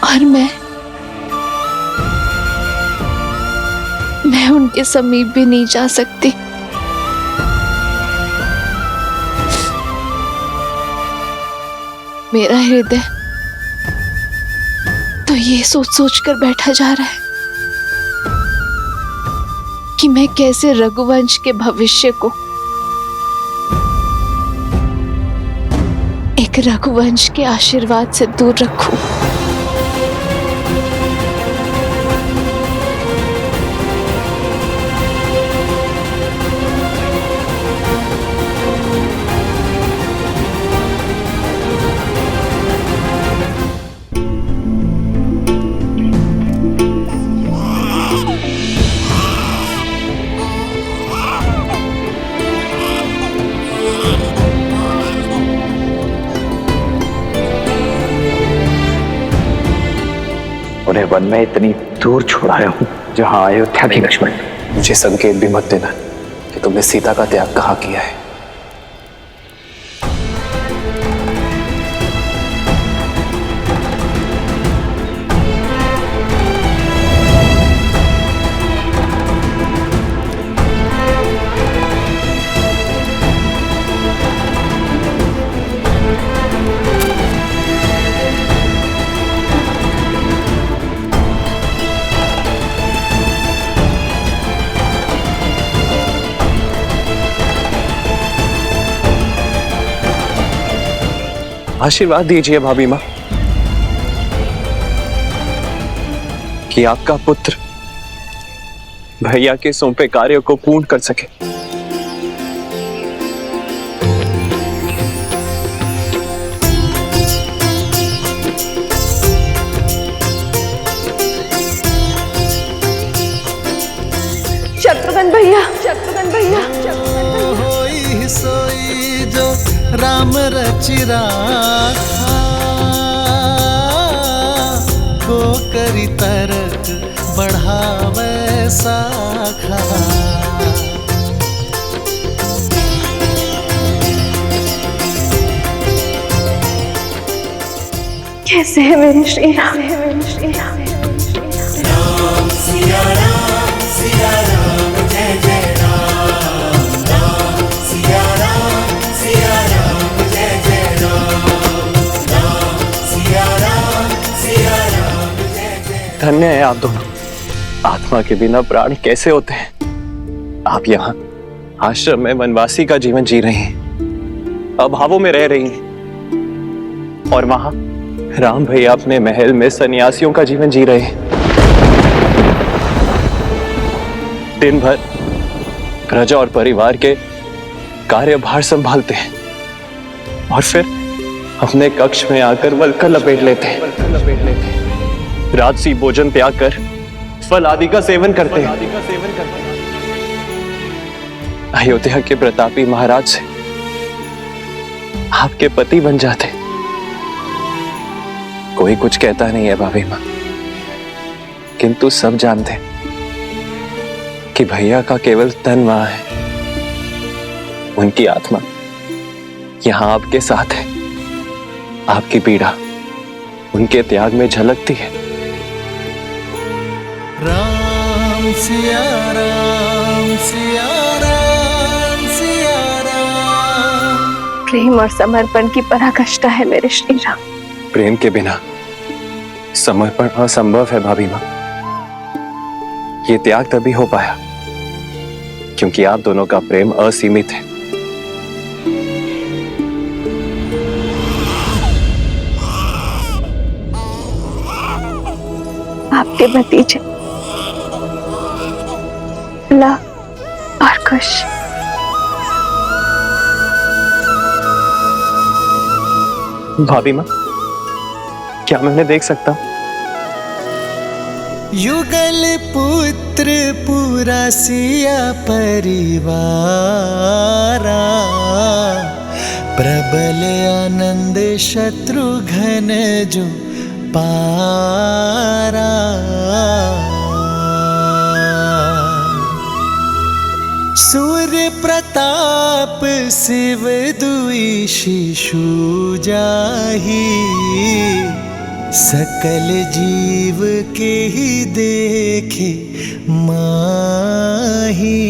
और मैं उनके समीप भी नहीं जा सकती। मेरा हृदय तो ये सोच सोच कर बैठा जा रहा है कि मैं कैसे रघुवंश के भविष्य को एक रघुवंश के आशीर्वाद से दूर रखूं। उन्हें वन में इतनी दूर छोड़ाया हूं जहां अयोध्या की लक्ष्मण। मुझे संकेत भी मत देना कि तुमने सीता का त्याग कहाँ किया है। आशीर्वाद दीजिए भाभी माँ कि आपका पुत्र भैया के सौंपे कार्य को पूर्ण कर सके। शत्रुघ्न भैया होई सोई जो राम रचि राखा, को करी तरक बढ़ावे साखा। कैसे है मेरे श्री राम? राम सिया राम जय जय राम। राम सिया राम जय जय राम। राम सिया राम जय जय। धन्य है आप दोनों। आत्मा के बिना प्राण कैसे होते हैं। आप यहाँ आश्रम में वनवासी का जीवन जी रही हैं, अभावों में रह रही हैं, और वहां राम भैया अपने महल में सन्यासियों का जीवन जी रहे हैं। दिन भर प्रजा और परिवार के कार्यभार संभालते हैं और फिर अपने कक्ष में आकर वल्कल लपेट लेते हैं। राजसी भोजन त्याग कर फल आदि का सेवन करते हैं। अयोध्या के प्रतापी महाराज से आपके पति बन जाते। कोई कुछ कहता नहीं है भाभी माँ, किंतु सब जानते हैं कि भैया का केवल तन वहां है, उनकी आत्मा यहां आपके साथ है। आपकी पीड़ा उनके त्याग में झलकती है। राम सिया राम सिया राम सिया राम। प्रेम और समर्पण की पराकाष्ठा है मेरे श्री राम। प्रेम के बिना समर्पण असंभव है भाभी माँ। ये त्याग तभी हो पाया क्योंकि आप दोनों का प्रेम असीमित है। आपके भतीजे लव और खुश। भाभी माँ, क्या मैं उन्हें देख सकता हूँ? युगल पुत्र पूरा सिया परिवारा, प्रबल आनंद शत्रुघ्न जो पारा। सूर्य प्रताप शिव दुई शिशु जाहि, सकल जीव के ही देखे माही।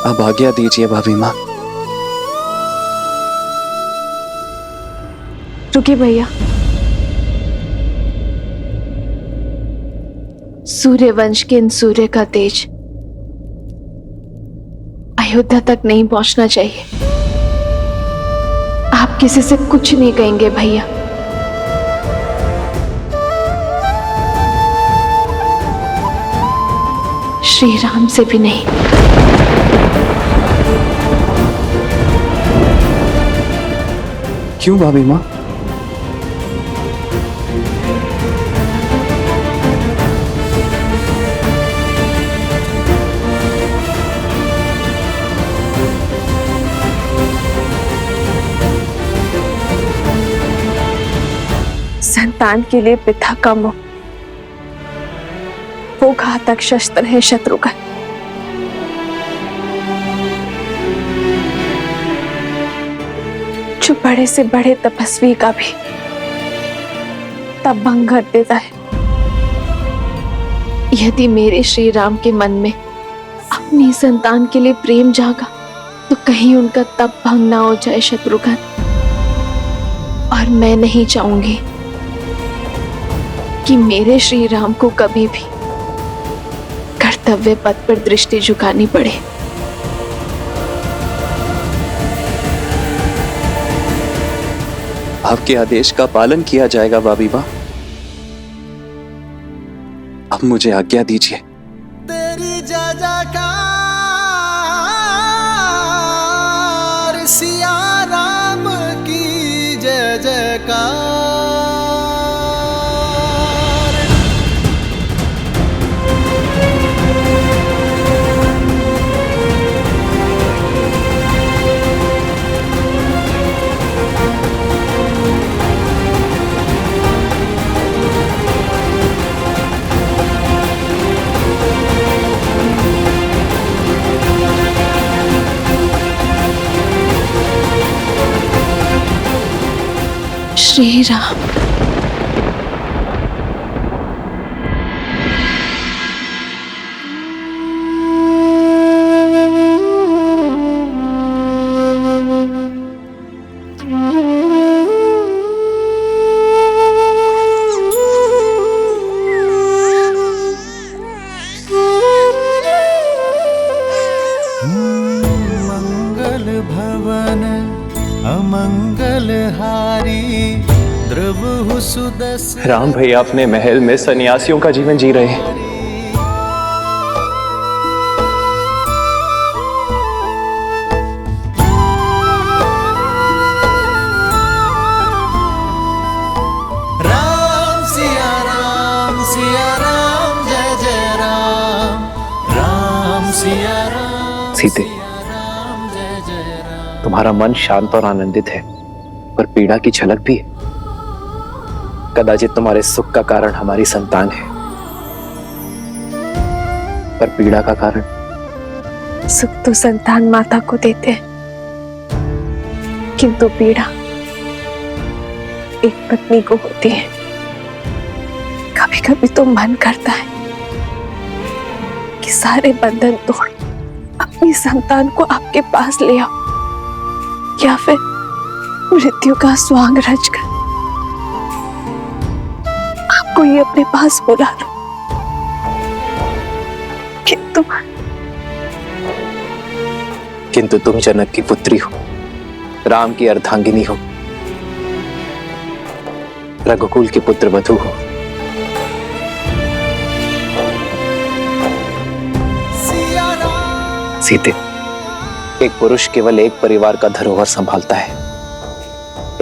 अब आज्ञा दीजिए भाभी माँ। रुकिए भैया, सूर्यवंश के इन सूर्य का तेज अयोध्या तक नहीं पहुंचना चाहिए। आप किसी से कुछ नहीं कहेंगे भैया। श्री राम से भी नहीं। क्यों भाभी माँ? संतान के लिए पिता का मोह वो घातक शस्त्र है शत्रुघ्न। जो बड़े से बड़े तपस्वी का भी तब भंग कर देता है। यदि मेरे श्री राम के मन में अपनी संतान के लिए प्रेम जागा तो कहीं उनका तप भंग ना हो जाए शत्रुघ्न। और मैं नहीं चाहूंगी कि मेरे श्री राम को कभी भी कर्तव्य पथ पर दृष्टि झुकानी पड़े। आपके आदेश का पालन किया जाएगा भाभी माँ। अब मुझे आज्ञा दीजिए। तेरी जय जयकार, सिया राम की जय जयकार। श्री राम। मंगल भवन अमंगल हारी, ध्रुव सुदस। राम भैया अपने महल में सन्यासियों का जीवन जी रहे हैं। राम सिया राम जय जय राम, राम सिया राम। सीते, तुम्हारा मन शांत और आनंदित है, पर पीड़ा की झलक भी है। कदाचित तुम्हारे सुख का कारण हमारी संतान है, पर पीड़ा का कारण? सुख तो संतान माता को देते हैं, किंतु पीड़ा एक पत्नी को होती है। कभी कभी तो मन करता है कि सारे बंधन तोड़ अपनी संतान को आपके पास ले आओ, या फिर मृत्यु का स्वांग रचकर कोई अपने पास बुला लो, किंतु तुम जनक की पुत्री हो, राम की अर्धांगिनी हो, रघुकुल की पुत्र वधू हो। सीते, एक पुरुष केवल एक परिवार का धरोहर संभालता है।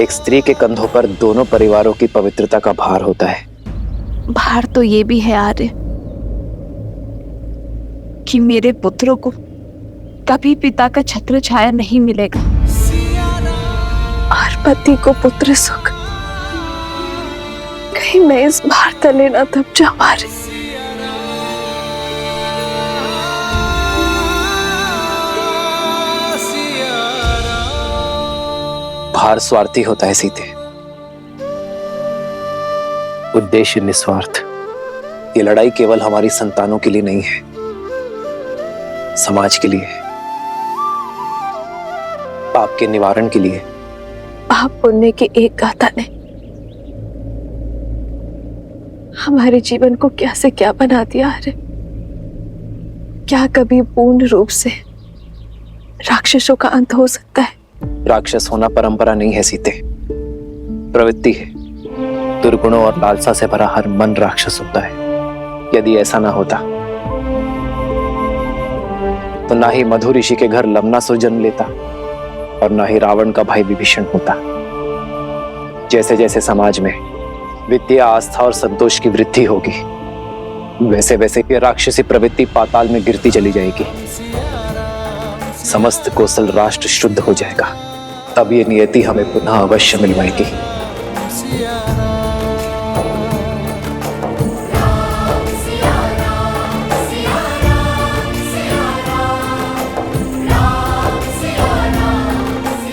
एक स्त्री के कंधों पर दोनों परिवारों की पवित्रता का भार होता है। भार तो ये भी है आर्य कि मेरे पुत्रों को कभी पिता का छत्र छाया नहीं मिलेगा, और पति को पुत्र सुख। कहीं मैं इस भार तले ना दब जाऊं आर्य। भार स्वार्थी होता है सीते, उद्देश्य निस्वार्थ। ये लड़ाई केवल हमारी संतानों के लिए नहीं है, समाज के लिए है, पाप के निवारण के लिए। पाप पुण्य की एक गाथा ने हमारे जीवन को क्या से क्या बना दिया। अरे क्या कभी पूर्ण रूप से राक्षसों का अंत हो सकता है? राक्षस होना परंपरा नहीं है सीते, प्रवृत्ति है। दुर्गुणों और लालसा से भरा हर मन राक्षस होता है। यदि ऐसा ना होता तो ना ही मधु ऋषि के घर लवनासुर जन्म लेता और ना ही रावण का भाई विभीषण होता। जैसे जैसे समाज में विद्या, आस्था और संतोष की वृद्धि होगी, वैसे वैसे ये राक्षसी प्रवृत्ति पाताल में गिरती चली जाएगी। समस्त कौशल राष्ट्र शुद्ध हो जाएगा, तब ये नियति हमें पुनः अवश्य मिलवाएगी।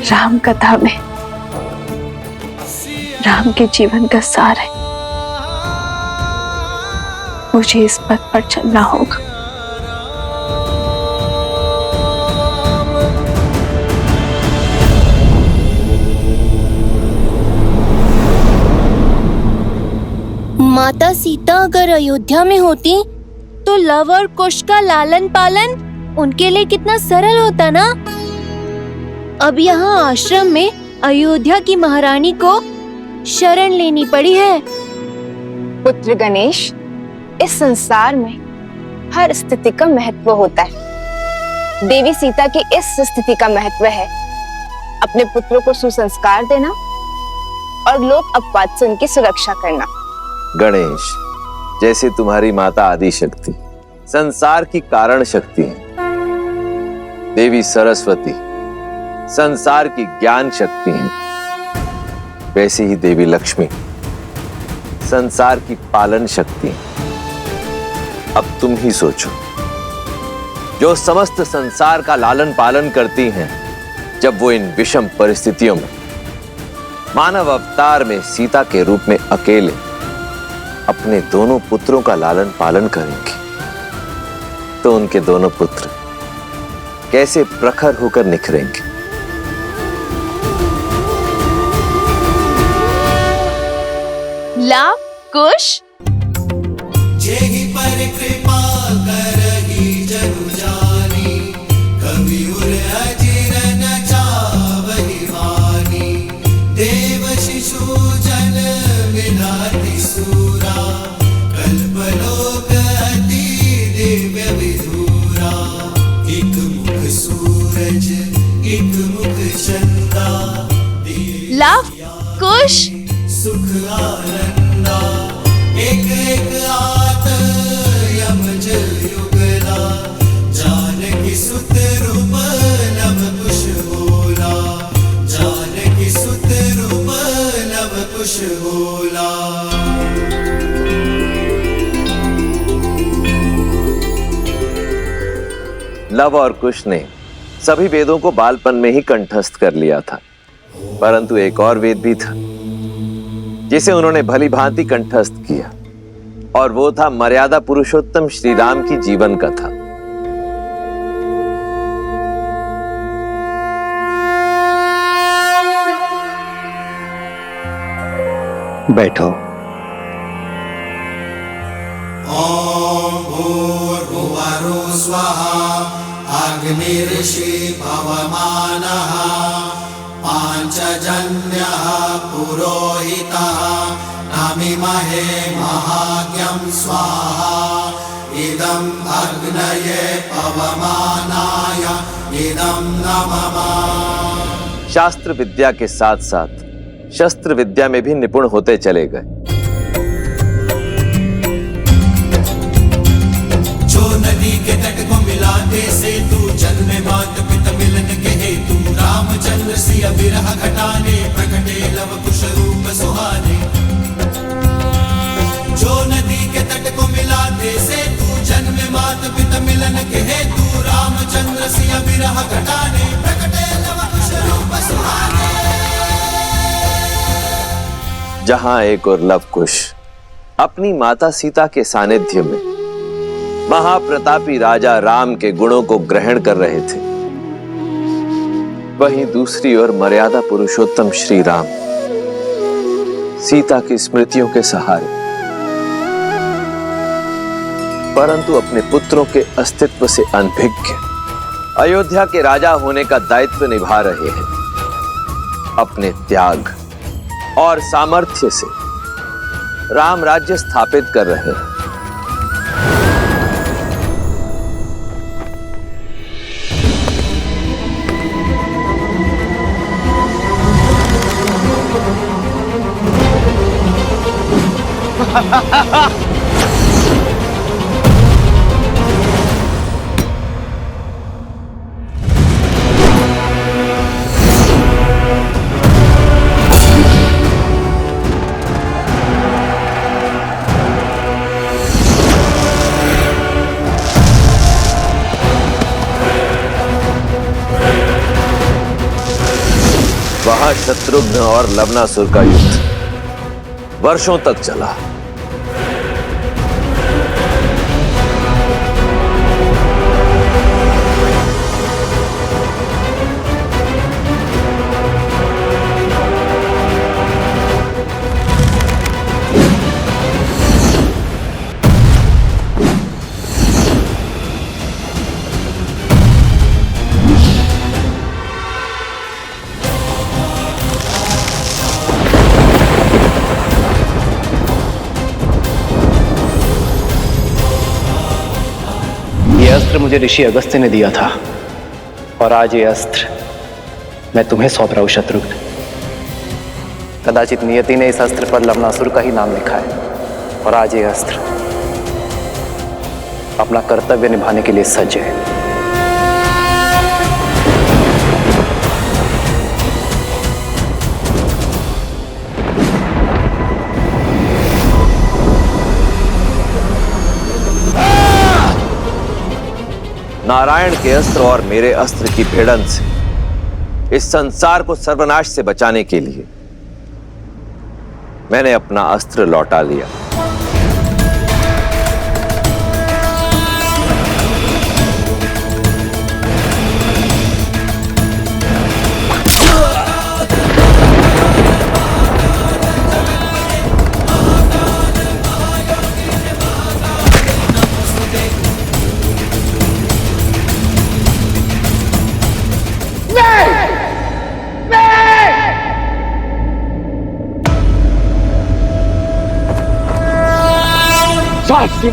राम कथा में राम के जीवन का सार है। मुझे इस पथ पर चलना होगा। माता सीता अगर अयोध्या में होती तो लव और कुश का लालन पालन उनके लिए कितना सरल होता ना। अब यहाँ आश्रम में अयोध्या की महारानी को शरण लेनी पड़ी है। पुत्र गणेश, इस संसार में हर स्थिति का महत्व होता है। देवी सीता की इस स्थिति का महत्व है अपने पुत्रों को सुसंस्कार देना और लोक अपवाद से उनकी सुरक्षा करना। गणेश, जैसे तुम्हारी माता आदि शक्ति संसार की कारण शक्ति है, देवी सरस्वती संसार की ज्ञान शक्ति है, वैसे ही देवी लक्ष्मी संसार की पालन शक्ति है। अब तुम ही सोचो, जो समस्त संसार का लालन पालन करती हैं, जब वो इन विषम परिस्थितियों में मानव अवतार में सीता के रूप में अकेले अपने दोनों पुत्रों का लालन पालन करेंगे, तो उनके दोनों पुत्र कैसे प्रखर होकर निखरेंगे। लाव, कुश, जेहि पर कृपा करहि जनु जानी, कवि उर अजिर न चावहि वानी। देव शिशु जन विधाति सूरा, कल्पलोक अति दिव्य विधुरा। एक मुख सूरज एक मुख चंदा, लाव, कुश, सुख आनंदा। एक एक आत यमज युगला, जानकी सुत रूप नव कुश होला। जानकी सुत रूप नव कुश होला। लव और कुश ने सभी वेदों को बालपन में ही कंठस्थ कर लिया था, परंतु एक और वेद भी था जिसे उन्होंने भली भांति कंठस्थ किया, और वो था मर्यादा पुरुषोत्तम श्री राम की जीवन कथा। बैठो। स्वाहा अग्निर्षि पवमानः पाञ्चजन्यः पुरोहितः नमिमहे महाज्ञं स्वाहा इदम् अग्नये पवमानाय इदं नमः। शास्त्र विद्या के साथ साथ शस्त्र विद्या में भी निपुण होते चले गए। जो नदी के तट को मिलाते सेतु जन्म मात पिता मिलन के हेतु रामचंद्र सिय विरह घटाने प्रकटे लव कुश रूप सुहाने। जो नदी के तट को मिलाते सेतु जन्म मात पिता मिलन के हेतु रामचंद्र सिय विरह घटाने प्रकटे लव कुश रूप सुहाने। जहां एक और लवकुश अपनी माता सीता के सानिध्य में महाप्रतापी राजा राम के गुणों को ग्रहण कर रहे थे, वहीं दूसरी ओर मर्यादा पुरुषोत्तम श्री राम सीता की स्मृतियों के सहारे परंतु अपने पुत्रों के अस्तित्व से अनभिज्ञ अयोध्या के राजा होने का दायित्व निभा रहे हैं। अपने त्याग और सामर्थ्य से राम राज्य स्थापित कर रहे हैं। वहां शत्रुघ्न और लवणासुर का युद्ध वर्षों तक चला। ये अस्त्र मुझे ऋषि अगस्त्य ने दिया था और आज ये अस्त्र मैं तुम्हें सौंप रहा हूं शत्रुघ्न। कदाचित नियति ने इस अस्त्र पर लवणासुर का ही नाम लिखा है और आज ये अस्त्र अपना कर्तव्य निभाने के लिए सज्ज है। नारायण के अस्त्र और मेरे अस्त्र की भिड़ंत से इस संसार को सर्वनाश से बचाने के लिए मैंने अपना अस्त्र लौटा लिया।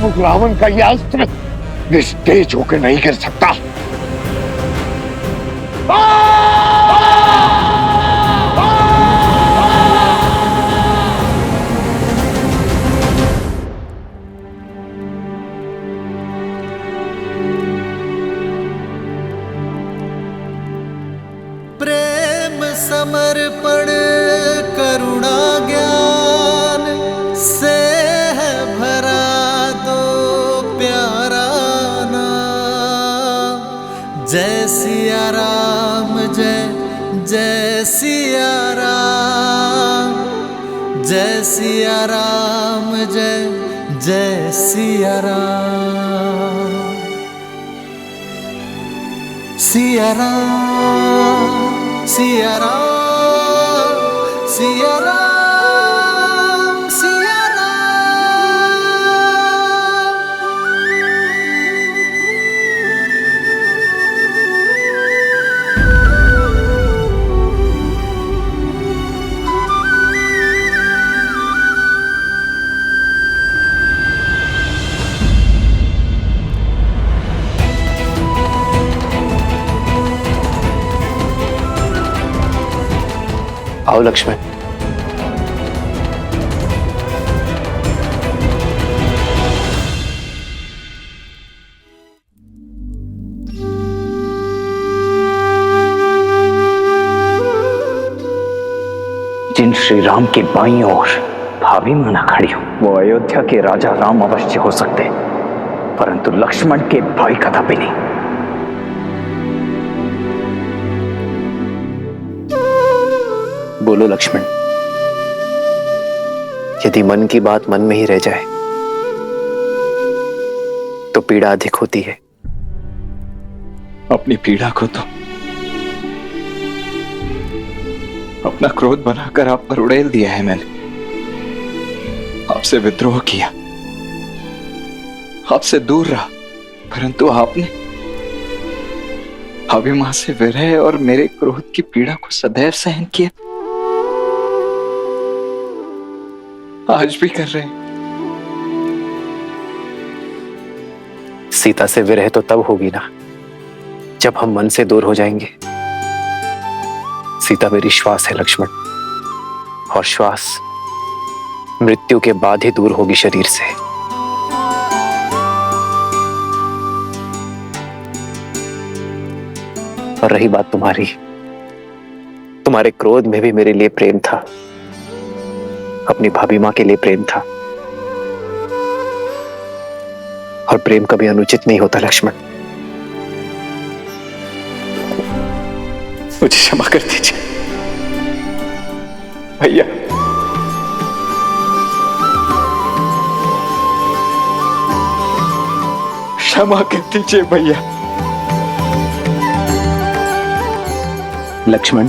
मुख रावण का यह अस्त्र निस्तेज होकर नहीं गिर सकता। प्रेम समर्पण करुणा ज्ञान से है भरा जय सिया राम जय सिया राम जय सिया राम जय सिया राम सिया राम सिया राम सिया राम सिया राम। जाओ लक्ष्मण। जिन श्री राम के बाईं ओर भाभी माना खड़ी हो, वो अयोध्या के राजा राम अवश्य हो सकते, परंतु लक्ष्मण के भाई कदापि नहीं। बोलो लक्ष्मण, यदि मन की बात मन में ही रह जाए तो पीड़ा अधिक होती है। अपनी पीड़ा को तो अपना क्रोध बनाकर आप पर उड़ेल दिया है मैंने। आपसे विद्रोह किया, आपसे दूर रहा, परंतु आपने अभिमा से विरह और मेरे क्रोध की पीड़ा को सदैव सहन किया। आज भी कर रहे हैं। सीता से विरह तो तब होगी ना जब हम मन से दूर हो जाएंगे। सीता मेरी श्वास है लक्ष्मण, और श्वास मृत्यु के बाद ही दूर होगी शरीर से। और रही बात तुम्हारी, तुम्हारे क्रोध में भी मेरे लिए प्रेम था, अपनी भाभी मां के लिए प्रेम था, और प्रेम कभी अनुचित नहीं होता लक्ष्मण। मुझे क्षमा कर दीजिए भैया। क्षमा कर दीजिए भैया। लक्ष्मण,